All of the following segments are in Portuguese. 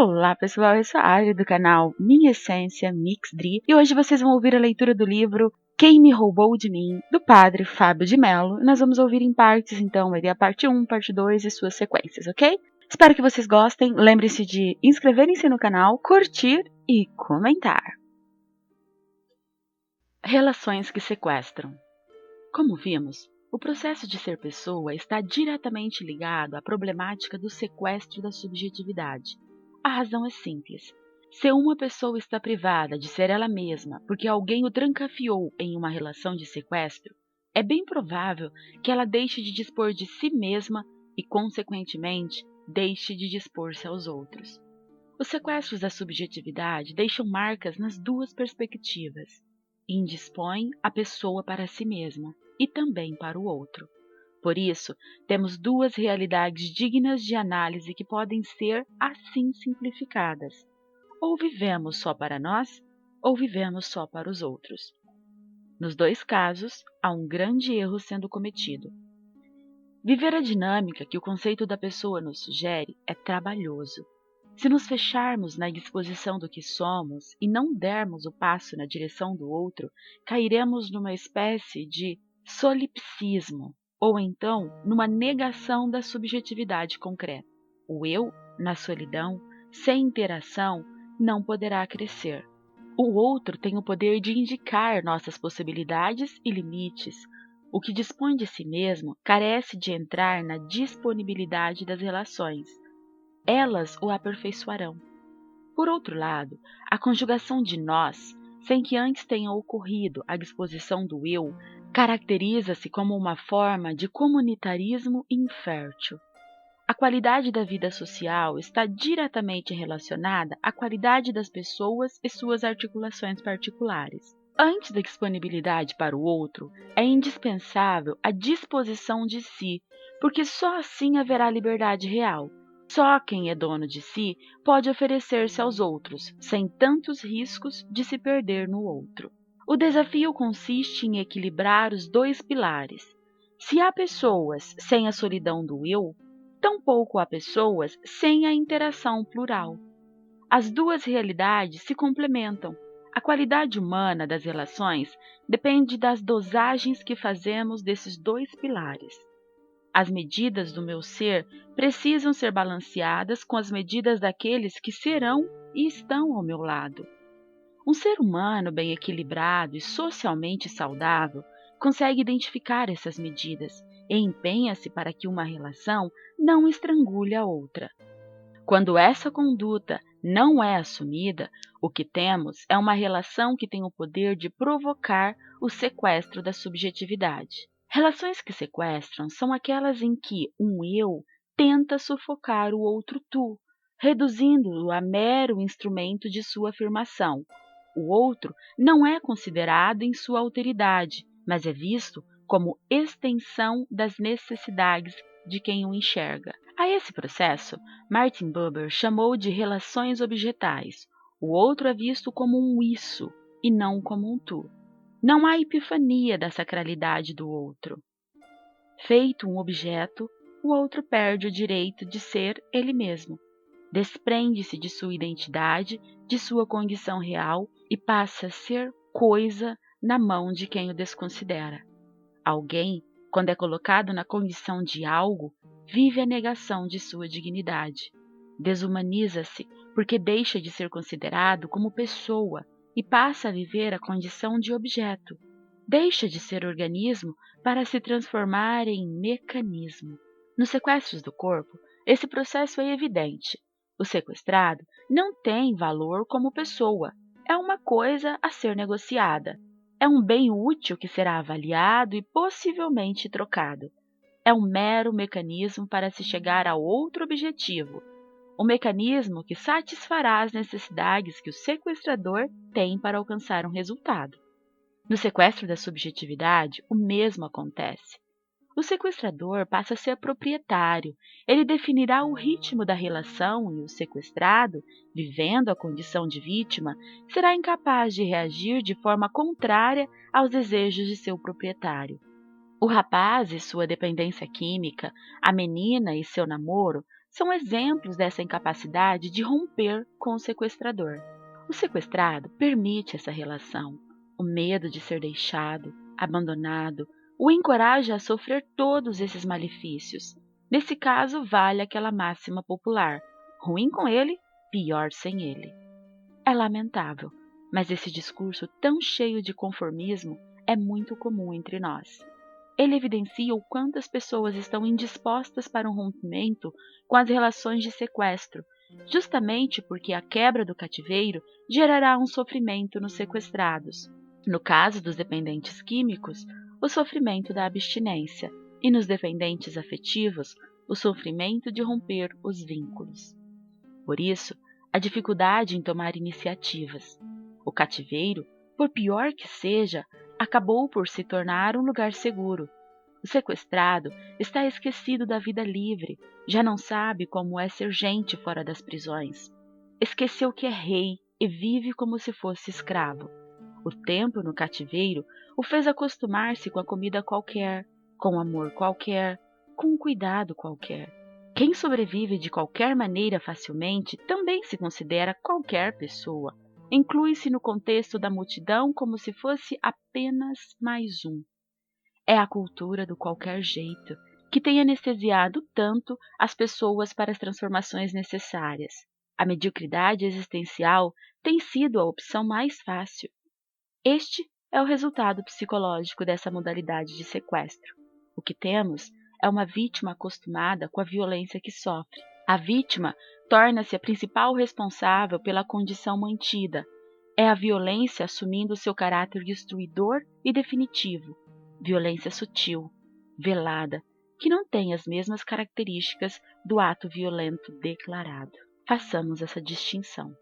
Olá pessoal, eu sou a Ari do canal Minha Essência Mixdri e hoje vocês vão ouvir a leitura do livro Quem Me Roubou de Mim, do padre Fábio de Mello. Nós vamos ouvir em partes, então vai ter a parte 1, parte 2 e suas sequências, ok? Espero que vocês gostem, lembre-se de inscreverem-se no canal, curtir e comentar. Relações que sequestram. Como vimos, o processo de ser pessoa está diretamente ligado à problemática do sequestro da subjetividade. A razão é simples. Se uma pessoa está privada de ser ela mesma porque alguém o trancafiou em uma relação de sequestro, é bem provável que ela deixe de dispor de si mesma e, consequentemente, deixe de dispor-se aos outros. Os sequestros da subjetividade deixam marcas nas duas perspectivas. Indispõem a pessoa para si mesma e também para o outro. Por isso, temos duas realidades dignas de análise que podem ser assim simplificadas. Ou vivemos só para nós, ou vivemos só para os outros. Nos dois casos, há um grande erro sendo cometido. Viver a dinâmica que o conceito da pessoa nos sugere é trabalhoso. Se nos fecharmos na disposição do que somos e não dermos o passo na direção do outro, cairemos numa espécie de solipsismo, ou então numa negação da subjetividade concreta. O eu, na solidão, sem interação, não poderá crescer. O outro tem o poder de indicar nossas possibilidades e limites. O que dispõe de si mesmo carece de entrar na disponibilidade das relações. Elas o aperfeiçoarão. Por outro lado, a conjugação de nós, sem que antes tenha ocorrido a disposição do eu, caracteriza-se como uma forma de comunitarismo infértil. A qualidade da vida social está diretamente relacionada à qualidade das pessoas e suas articulações particulares. Antes da disponibilidade para o outro, é indispensável a disposição de si, porque só assim haverá liberdade real. Só quem é dono de si pode oferecer-se aos outros, sem tantos riscos de se perder no outro. O desafio consiste em equilibrar os dois pilares. Se há pessoas sem a solidão do eu, tampouco há pessoas sem a interação plural. As duas realidades se complementam. A qualidade humana das relações depende das dosagens que fazemos desses dois pilares. As medidas do meu ser precisam ser balanceadas com as medidas daqueles que serão e estão ao meu lado. Um ser humano bem equilibrado e socialmente saudável consegue identificar essas medidas e empenha-se para que uma relação não estrangule a outra. Quando essa conduta não é assumida, o que temos é uma relação que tem o poder de provocar o sequestro da subjetividade. Relações que sequestram são aquelas em que um eu tenta sufocar o outro tu, reduzindo-o a mero instrumento de sua afirmação. O outro não é considerado em sua alteridade, mas é visto como extensão das necessidades de quem o enxerga. A esse processo, Martin Buber chamou de relações objetais. O outro é visto como um isso e não como um tu. Não há epifania da sacralidade do outro. Feito um objeto, o outro perde o direito de ser ele mesmo. Desprende-se de sua identidade, de sua condição real e passa a ser coisa na mão de quem o desconsidera. Alguém, quando é colocado na condição de algo, vive a negação de sua dignidade. Desumaniza-se porque deixa de ser considerado como pessoa e passa a viver a condição de objeto. Deixa de ser organismo para se transformar em mecanismo. Nos sequestros do corpo, esse processo é evidente. O sequestrado não tem valor como pessoa. É uma coisa a ser negociada. É um bem útil que será avaliado e possivelmente trocado. É um mero mecanismo para se chegar a outro objetivo. Um mecanismo que satisfará as necessidades que o sequestrador tem para alcançar um resultado. No sequestro da subjetividade, o mesmo acontece. O sequestrador passa a ser proprietário. Ele definirá o ritmo da relação e o sequestrado, vivendo a condição de vítima, será incapaz de reagir de forma contrária aos desejos de seu proprietário. O rapaz e sua dependência química, a menina e seu namoro, são exemplos dessa incapacidade de romper com o sequestrador. O sequestrado permite essa relação. O medo de ser deixado, abandonado, o encoraja a sofrer todos esses malefícios. Nesse caso, vale aquela máxima popular: ruim com ele, pior sem ele. É lamentável, mas esse discurso tão cheio de conformismo é muito comum entre nós. Ele evidencia o quanto as pessoas estão indispostas para um rompimento com as relações de sequestro, justamente porque a quebra do cativeiro gerará um sofrimento nos sequestrados. No caso dos dependentes químicos, o sofrimento da abstinência, e nos dependentes afetivos, o sofrimento de romper os vínculos. Por isso, a dificuldade em tomar iniciativas. O cativeiro, por pior que seja, acabou por se tornar um lugar seguro. O sequestrado está esquecido da vida livre, já não sabe como é ser gente fora das prisões. Esqueceu que é rei e vive como se fosse escravo. O tempo no cativeiro o fez acostumar-se com a comida qualquer, com o amor qualquer, com um cuidado qualquer. Quem sobrevive de qualquer maneira facilmente também se considera qualquer pessoa. Inclui-se no contexto da multidão como se fosse apenas mais um. É a cultura do qualquer jeito que tem anestesiado tanto as pessoas para as transformações necessárias. A mediocridade existencial tem sido a opção mais fácil. Este é o resultado psicológico dessa modalidade de sequestro. O que temos é uma vítima acostumada com a violência que sofre. A vítima torna-se a principal responsável pela condição mantida. É a violência assumindo seu caráter destruidor e definitivo. Violência sutil, velada, que não tem as mesmas características do ato violento declarado. Façamos essa distinção.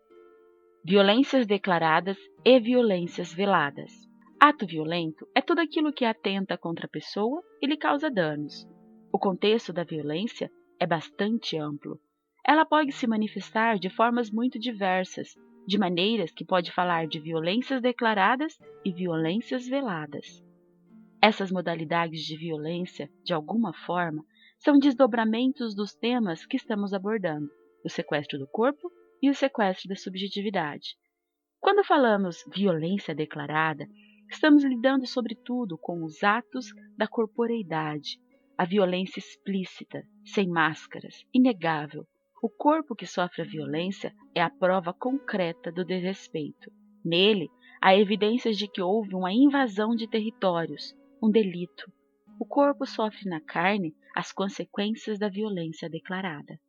Violências declaradas e violências veladas. Ato violento é tudo aquilo que atenta contra a pessoa e lhe causa danos. O contexto da violência é bastante amplo. Ela pode se manifestar de formas muito diversas, de maneiras que pode falar de violências declaradas e violências veladas. Essas modalidades de violência, de alguma forma, são desdobramentos dos temas que estamos abordando: o sequestro do corpo e o sequestro da subjetividade. Quando falamos violência declarada, estamos lidando sobretudo com os atos da corporeidade, a violência explícita, sem máscaras, inegável. O corpo que sofre a violência é a prova concreta do desrespeito. Nele, há evidências de que houve uma invasão de territórios, um delito. O corpo sofre na carne as consequências da violência declarada.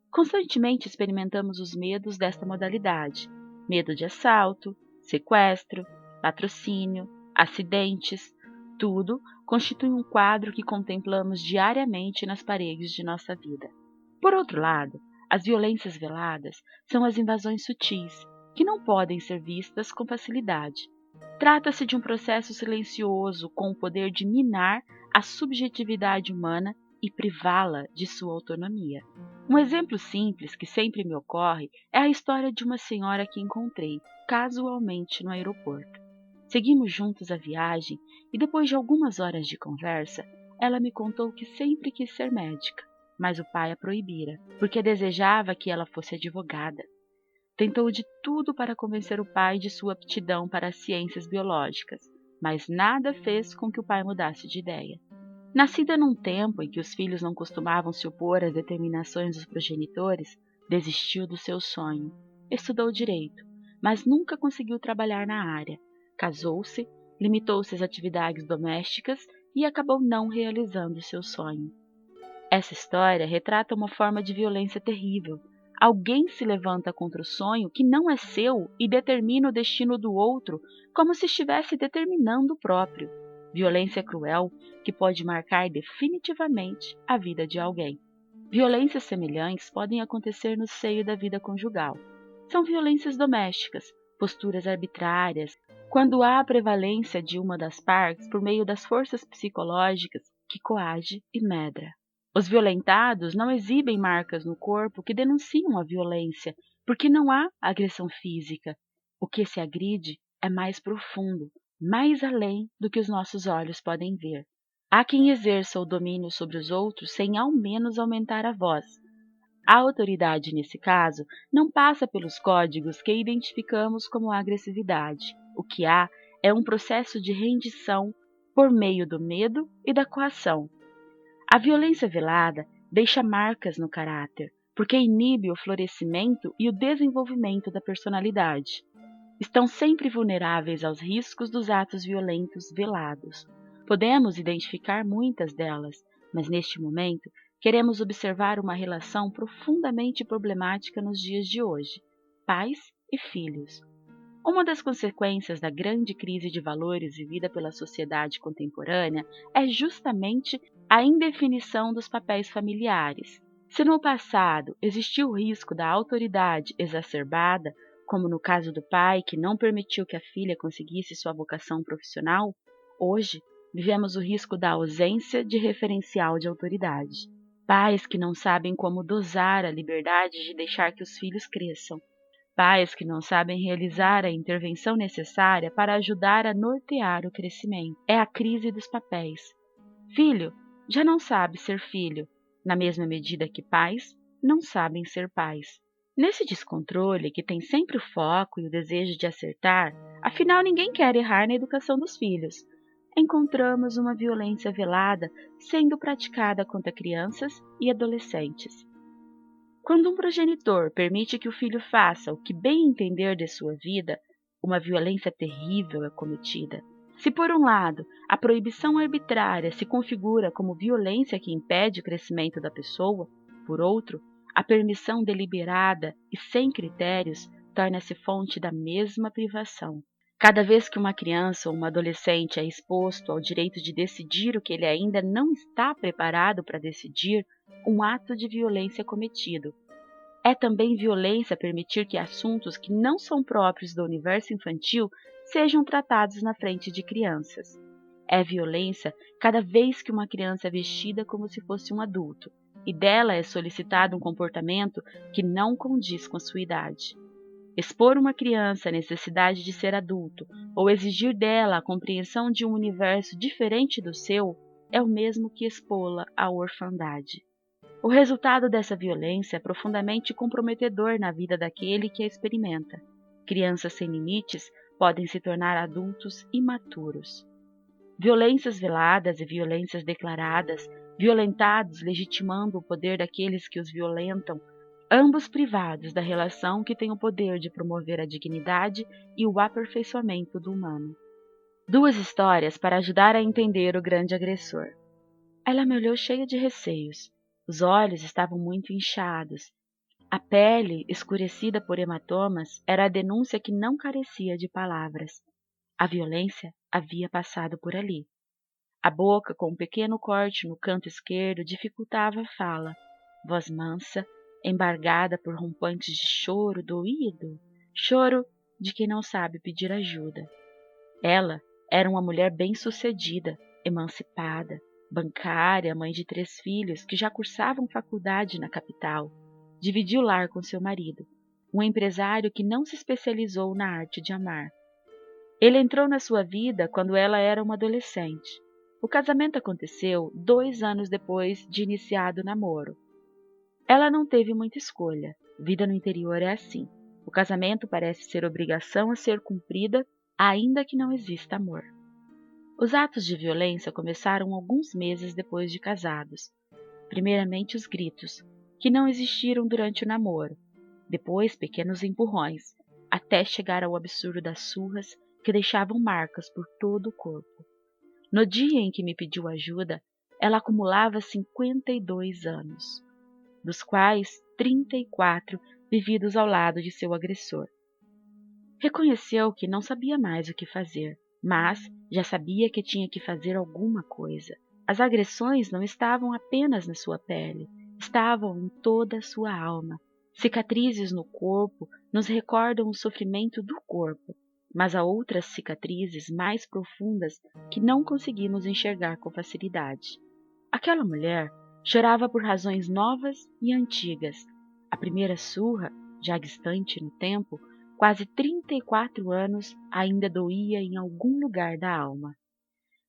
Constantemente experimentamos os medos desta modalidade: medo de assalto, sequestro, latrocínio, acidentes. Tudo constitui um quadro que contemplamos diariamente nas paredes de nossa vida. Por outro lado, as violências veladas são as invasões sutis, que não podem ser vistas com facilidade. Trata-se de um processo silencioso com o poder de minar a subjetividade humana e privá-la de sua autonomia. Um exemplo simples que sempre me ocorre é a história de uma senhora que encontrei casualmente no aeroporto. Seguimos juntos a viagem e, depois de algumas horas de conversa, ela me contou que sempre quis ser médica, mas o pai a proibira, porque desejava que ela fosse advogada. Tentou de tudo para convencer o pai de sua aptidão para as ciências biológicas, mas nada fez com que o pai mudasse de ideia. Nascida num tempo em que os filhos não costumavam se opor às determinações dos progenitores, desistiu do seu sonho. Estudou direito, mas nunca conseguiu trabalhar na área. Casou-se, limitou-se às atividades domésticas e acabou não realizando seu sonho. Essa história retrata uma forma de violência terrível. Alguém se levanta contra o sonho que não é seu e determina o destino do outro como se estivesse determinando o próprio. Violência cruel que pode marcar definitivamente a vida de alguém. Violências semelhantes podem acontecer no seio da vida conjugal. São violências domésticas, posturas arbitrárias, quando há a prevalência de uma das partes por meio das forças psicológicas que coage e medra. Os violentados não exibem marcas no corpo que denunciam a violência, porque não há agressão física. O que se agride é mais profundo, mais além do que os nossos olhos podem ver. Há quem exerça o domínio sobre os outros sem ao menos aumentar a voz. A autoridade, nesse caso, não passa pelos códigos que identificamos como agressividade. O que há é um processo de rendição por meio do medo e da coação. A violência velada deixa marcas no caráter, porque inibe o florescimento e o desenvolvimento da personalidade. Estão sempre vulneráveis aos riscos dos atos violentos velados. Podemos identificar muitas delas, mas neste momento queremos observar uma relação profundamente problemática nos dias de hoje: pais e filhos. Uma das consequências da grande crise de valores vivida pela sociedade contemporânea é justamente a indefinição dos papéis familiares. Se no passado existiu o risco da autoridade exacerbada, como no caso do pai que não permitiu que a filha conseguisse sua vocação profissional, hoje vivemos o risco da ausência de referencial de autoridade. Pais que não sabem como dosar a liberdade de deixar que os filhos cresçam. Pais que não sabem realizar a intervenção necessária para ajudar a nortear o crescimento. É a crise dos papéis. Filho já não sabe ser filho, na mesma medida que pais não sabem ser pais. Nesse descontrole, que tem sempre o foco e o desejo de acertar, afinal ninguém quer errar na educação dos filhos, encontramos uma violência velada sendo praticada contra crianças e adolescentes. Quando um progenitor permite que o filho faça o que bem entender de sua vida, uma violência terrível é cometida. Se, por um lado, a proibição arbitrária se configura como violência que impede o crescimento da pessoa, por outro, a permissão deliberada e sem critérios torna-se fonte da mesma privação. Cada vez que uma criança ou uma adolescente é exposto ao direito de decidir o que ele ainda não está preparado para decidir, um ato de violência é cometido. É também violência permitir que assuntos que não são próprios do universo infantil sejam tratados na frente de crianças. É violência cada vez que uma criança é vestida como se fosse um adulto, e dela é solicitado um comportamento que não condiz com a sua idade. Expor uma criança à necessidade de ser adulto ou exigir dela a compreensão de um universo diferente do seu é o mesmo que expô-la à orfandade. O resultado dessa violência é profundamente comprometedor na vida daquele que a experimenta. Crianças sem limites podem se tornar adultos imaturos. Violências veladas e violências declaradas, violentados legitimando o poder daqueles que os violentam, ambos privados da relação que tem o poder de promover a dignidade e o aperfeiçoamento do humano. Duas histórias para ajudar a entender o grande agressor. Ela me olhou cheia de receios. Os olhos estavam muito inchados. A pele, escurecida por hematomas, era a denúncia que não carecia de palavras. A violência havia passado por ali. A boca, com um pequeno corte no canto esquerdo, dificultava a fala. Voz mansa, embargada por rompantes de choro doído, choro de quem não sabe pedir ajuda. Ela era uma mulher bem-sucedida, emancipada, bancária, mãe de 3 filhos que já cursavam faculdade na capital. Dividiu o lar com seu marido, um empresário que não se especializou na arte de amar. Ele entrou na sua vida quando ela era uma adolescente. O casamento aconteceu 2 anos depois de iniciado o namoro. Ela não teve muita escolha. Vida no interior é assim. O casamento parece ser obrigação a ser cumprida, ainda que não exista amor. Os atos de violência começaram alguns meses depois de casados. Primeiramente os gritos, que não existiram durante o namoro. Depois pequenos empurrões, até chegar ao absurdo das surras que deixavam marcas por todo o corpo. No dia em que me pediu ajuda, ela acumulava 52 anos, dos quais 34 vividos ao lado de seu agressor. Reconheceu que não sabia mais o que fazer, mas já sabia que tinha que fazer alguma coisa. As agressões não estavam apenas na sua pele, estavam em toda a sua alma. Cicatrizes no corpo nos recordam o sofrimento do corpo, mas há outras cicatrizes mais profundas que não conseguimos enxergar com facilidade. Aquela mulher chorava por razões novas e antigas. A primeira surra, já distante no tempo, quase 34 anos, ainda doía em algum lugar da alma.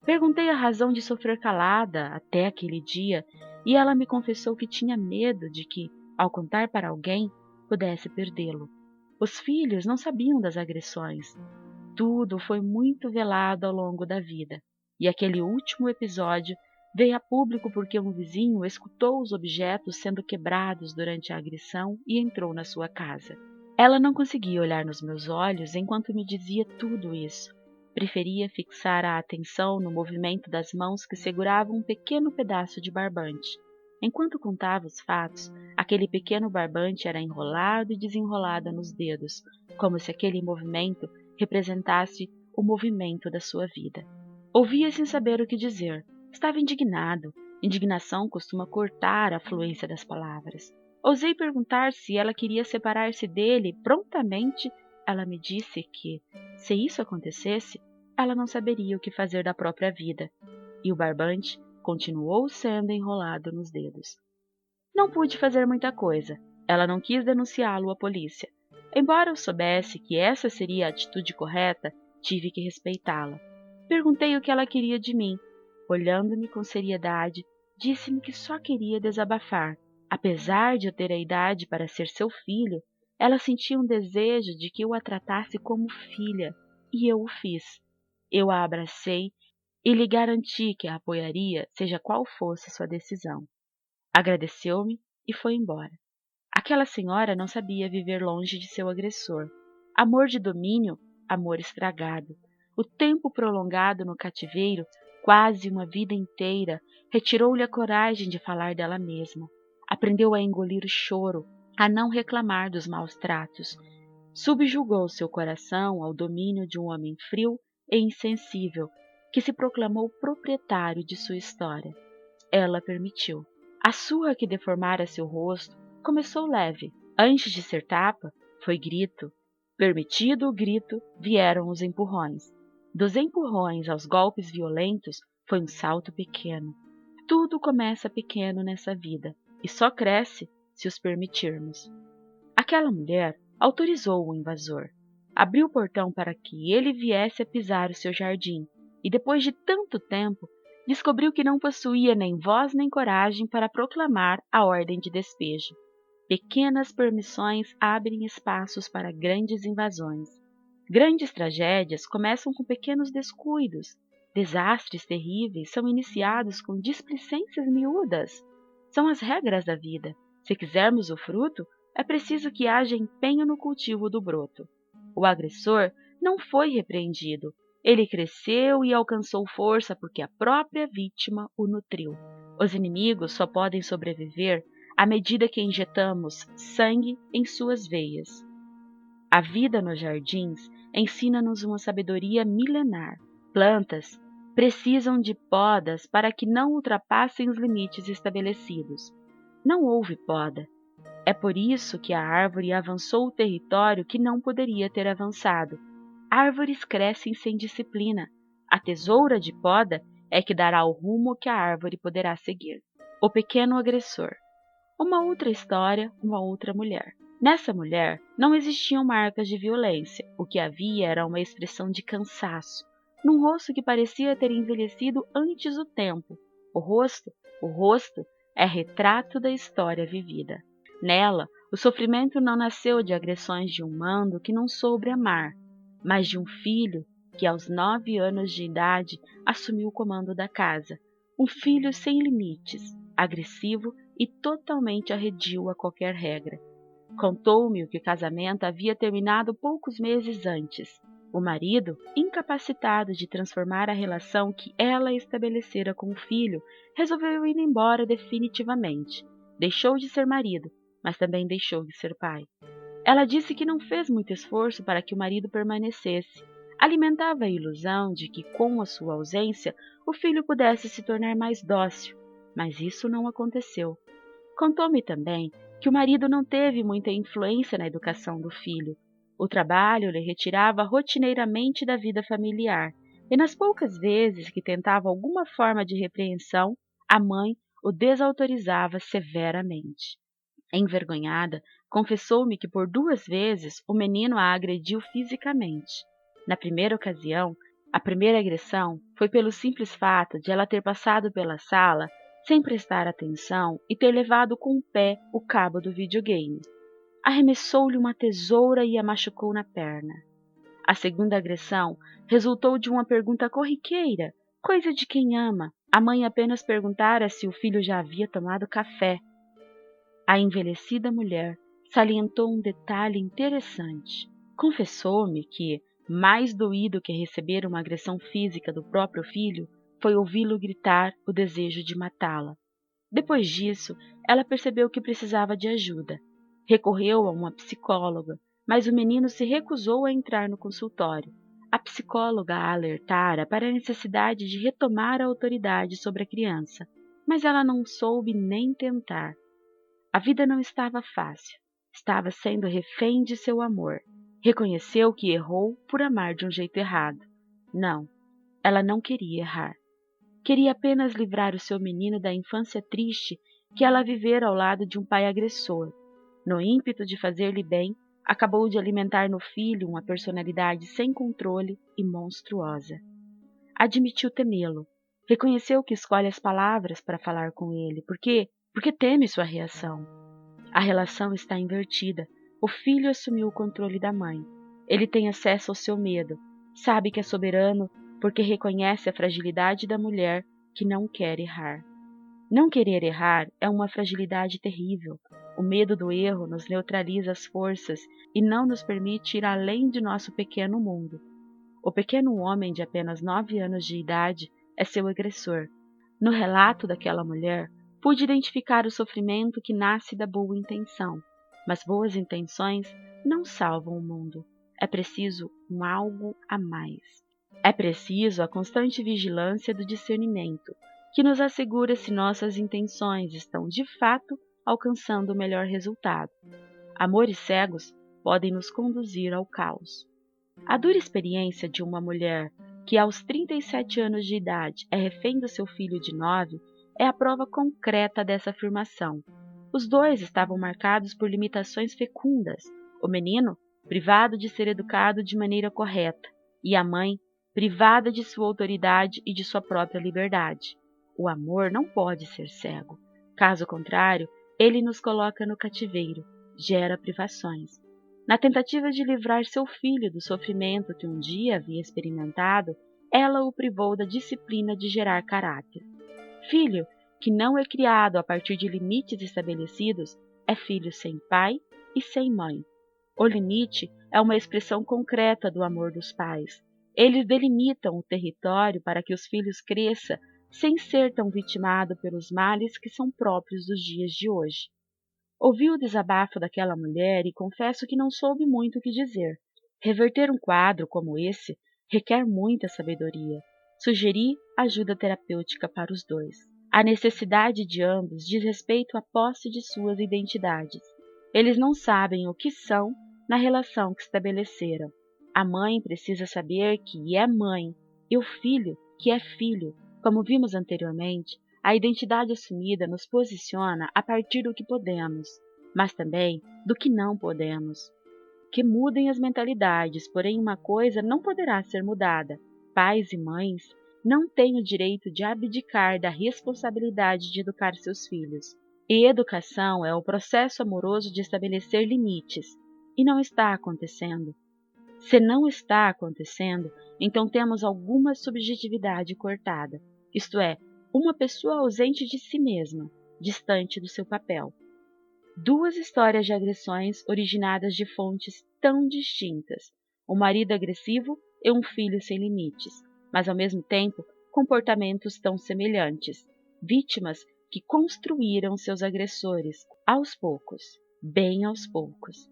Perguntei a razão de sofrer calada até aquele dia, e ela me confessou que tinha medo de que, ao contar para alguém, pudesse perdê-lo. Os filhos não sabiam das agressões. Tudo foi muito velado ao longo da vida, e aquele último episódio veio a público porque um vizinho escutou os objetos sendo quebrados durante a agressão e entrou na sua casa. Ela não conseguia olhar nos meus olhos enquanto me dizia tudo isso. Preferia fixar a atenção no movimento das mãos que seguravam um pequeno pedaço de barbante. Enquanto contava os fatos, aquele pequeno barbante era enrolado e desenrolado nos dedos, como se aquele movimento representasse o movimento da sua vida. Ouvia sem saber o que dizer. Estava indignado. Indignação costuma cortar a fluência das palavras. Ousei perguntar se ela queria separar-se dele. Prontamente, ela me disse que, se isso acontecesse, ela não saberia o que fazer da própria vida. E o barbante continuou sendo enrolado nos dedos. Não pude fazer muita coisa. Ela não quis denunciá-lo à polícia. Embora eu soubesse que essa seria a atitude correta, tive que respeitá-la. Perguntei o que ela queria de mim. Olhando-me com seriedade, disse-me que só queria desabafar. Apesar de eu ter a idade para ser seu filho, ela sentia um desejo de que eu a tratasse como filha, e eu o fiz. Eu a abracei e lhe garanti que a apoiaria, seja qual fosse sua decisão. Agradeceu-me e foi embora. Aquela senhora não sabia viver longe de seu agressor. Amor de domínio, amor estragado. O tempo prolongado no cativeiro, quase uma vida inteira, retirou-lhe a coragem de falar dela mesma. Aprendeu a engolir o choro, a não reclamar dos maus tratos. Subjugou seu coração ao domínio de um homem frio e insensível, que se proclamou proprietário de sua história. Ela permitiu. A surra que deformara seu rosto começou leve. Antes de ser tapa, foi grito. Permitido o grito, vieram os empurrões. Dos empurrões aos golpes violentos, foi um salto pequeno. Tudo começa pequeno nessa vida e só cresce se os permitirmos. Aquela mulher autorizou o invasor. Abriu o portão para que ele viesse a pisar o seu jardim e, depois de tanto tempo, descobriu que não possuía nem voz nem coragem para proclamar a ordem de despejo. Pequenas permissões abrem espaços para grandes invasões. Grandes tragédias começam com pequenos descuidos. Desastres terríveis são iniciados com displicências miúdas. São as regras da vida. Se quisermos o fruto, é preciso que haja empenho no cultivo do broto. O agressor não foi repreendido. Ele cresceu e alcançou força porque a própria vítima o nutriu. Os inimigos só podem sobreviver à medida que injetamos sangue em suas veias. A vida nos jardins ensina-nos uma sabedoria milenar. Plantas precisam de podas para que não ultrapassem os limites estabelecidos. Não houve poda. É por isso que a árvore avançou o território que não poderia ter avançado. Árvores crescem sem disciplina. A tesoura de poda é que dará o rumo que a árvore poderá seguir. O pequeno agressor. Uma outra história, uma outra mulher. Nessa mulher não existiam marcas de violência. O que havia era uma expressão de cansaço, num rosto que parecia ter envelhecido antes do tempo. O rosto é retrato da história vivida. Nela, o sofrimento não nasceu de agressões de um mando que não soube amar, mas de um filho que aos 9 anos de idade assumiu o comando da casa. Um filho sem limites, agressivo e totalmente arredio a qualquer regra. Contou-me que o casamento havia terminado poucos meses antes. O marido, incapacitado de transformar a relação que ela estabelecera com o filho, resolveu ir embora definitivamente. Deixou de ser marido, mas também deixou de ser pai. Ela disse que não fez muito esforço para que o marido permanecesse. Alimentava a ilusão de que, com a sua ausência, o filho pudesse se tornar mais dócil, mas isso não aconteceu. Contou-me também que o marido não teve muita influência na educação do filho. O trabalho lhe retirava rotineiramente da vida familiar, e nas poucas vezes que tentava alguma forma de repreensão, a mãe o desautorizava severamente. Envergonhada, confessou-me que por 2 vezes o menino a agrediu fisicamente. Na primeira ocasião, a primeira agressão foi pelo simples fato de ela ter passado pela sala sem prestar atenção e ter levado com o pé o cabo do videogame. Arremessou-lhe uma tesoura e a machucou na perna. A segunda agressão resultou de uma pergunta corriqueira, coisa de quem ama. A mãe apenas perguntara se o filho já havia tomado café. A envelhecida mulher salientou um detalhe interessante. Confessou-me que, mais doído que receber uma agressão física do próprio filho, foi ouvi-lo gritar o desejo de matá-la. Depois disso, ela percebeu que precisava de ajuda. Recorreu a uma psicóloga, mas o menino se recusou a entrar no consultório. A psicóloga a alertara para a necessidade de retomar a autoridade sobre a criança, mas ela não soube nem tentar. A vida não estava fácil. Estava sendo refém de seu amor. Reconheceu que errou por amar de um jeito errado. Não, ela não queria errar. Queria apenas livrar o seu menino da infância triste que ela vivera ao lado de um pai agressor. No ímpeto de fazer-lhe bem, acabou de alimentar no filho uma personalidade sem controle e monstruosa. Admitiu temê-lo. Reconheceu que escolhe as palavras para falar com ele, porque teme sua reação. A relação está invertida. O filho assumiu o controle da mãe. Ele tem acesso ao seu medo. Sabe que é soberano porque reconhece a fragilidade da mulher que não quer errar. Não querer errar é uma fragilidade terrível. O medo do erro nos neutraliza as forças e não nos permite ir além de nosso pequeno mundo. O pequeno homem de apenas 9 anos de idade é seu agressor. No relato daquela mulher, pude identificar o sofrimento que nasce da boa intenção, mas boas intenções não salvam o mundo. É preciso um algo a mais. É preciso a constante vigilância do discernimento, que nos assegura se nossas intenções estão de fato alcançando o melhor resultado. Amores cegos podem nos conduzir ao caos. A dura experiência de uma mulher que aos 37 anos de idade é refém do seu filho de 9 é a prova concreta dessa afirmação. Os dois estavam marcados por limitações fecundas. O menino, privado de ser educado de maneira correta, e a mãe, privada de sua autoridade e de sua própria liberdade. O amor não pode ser cego. Caso contrário, ele nos coloca no cativeiro, gera privações. Na tentativa de livrar seu filho do sofrimento que um dia havia experimentado, ela o privou da disciplina de gerar caráter. Filho que não é criado a partir de limites estabelecidos é filho sem pai e sem mãe. O limite é uma expressão concreta do amor dos pais. Eles delimitam o território para que os filhos cresçam sem ser tão vitimado pelos males que são próprios dos dias de hoje. Ouvi o desabafo daquela mulher e confesso que não soube muito o que dizer. Reverter um quadro como esse requer muita sabedoria. Sugeri ajuda terapêutica para os dois. A necessidade de ambos diz respeito à posse de suas identidades. Eles não sabem o que são na relação que estabeleceram. A mãe precisa saber que é mãe e o filho que é filho. Como vimos anteriormente, a identidade assumida nos posiciona a partir do que podemos, mas também do que não podemos. Que mudem as mentalidades, porém uma coisa não poderá ser mudada. Pais e mães não têm o direito de abdicar da responsabilidade de educar seus filhos. E educação é o processo amoroso de estabelecer limites, e não está acontecendo. Se não está acontecendo, então temos alguma subjetividade cortada, isto é, uma pessoa ausente de si mesma, distante do seu papel. Duas histórias de agressões originadas de fontes tão distintas, um marido agressivo e um filho sem limites, mas ao mesmo tempo comportamentos tão semelhantes, vítimas que construíram seus agressores aos poucos, bem aos poucos.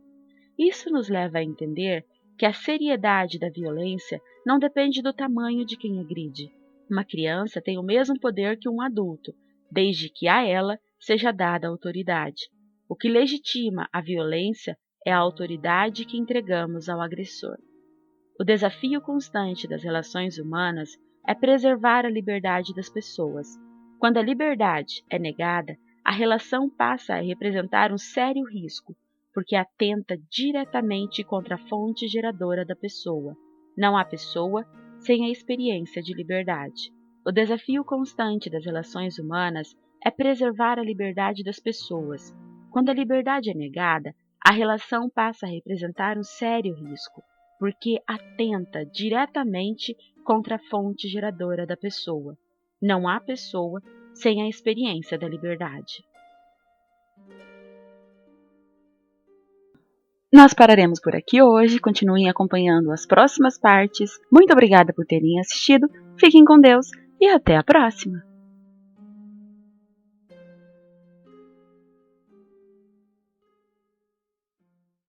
Isso nos leva a entender que a seriedade da violência não depende do tamanho de quem agride. Uma criança tem o mesmo poder que um adulto, desde que a ela seja dada autoridade. O que legitima a violência é a autoridade que entregamos ao agressor. O desafio constante das relações humanas é preservar a liberdade das pessoas. Quando a liberdade é negada, a relação passa a representar um sério risco, porque atenta diretamente contra a fonte geradora da pessoa. Não há pessoa sem a experiência de liberdade. O desafio constante das relações humanas é preservar a liberdade das pessoas. Quando a liberdade é negada, a relação passa a representar um sério risco, porque atenta diretamente contra a fonte geradora da pessoa. Não há pessoa sem a experiência da liberdade. Nós pararemos por aqui hoje, continuem acompanhando as próximas partes. Muito obrigada por terem assistido, fiquem com Deus e até a próxima!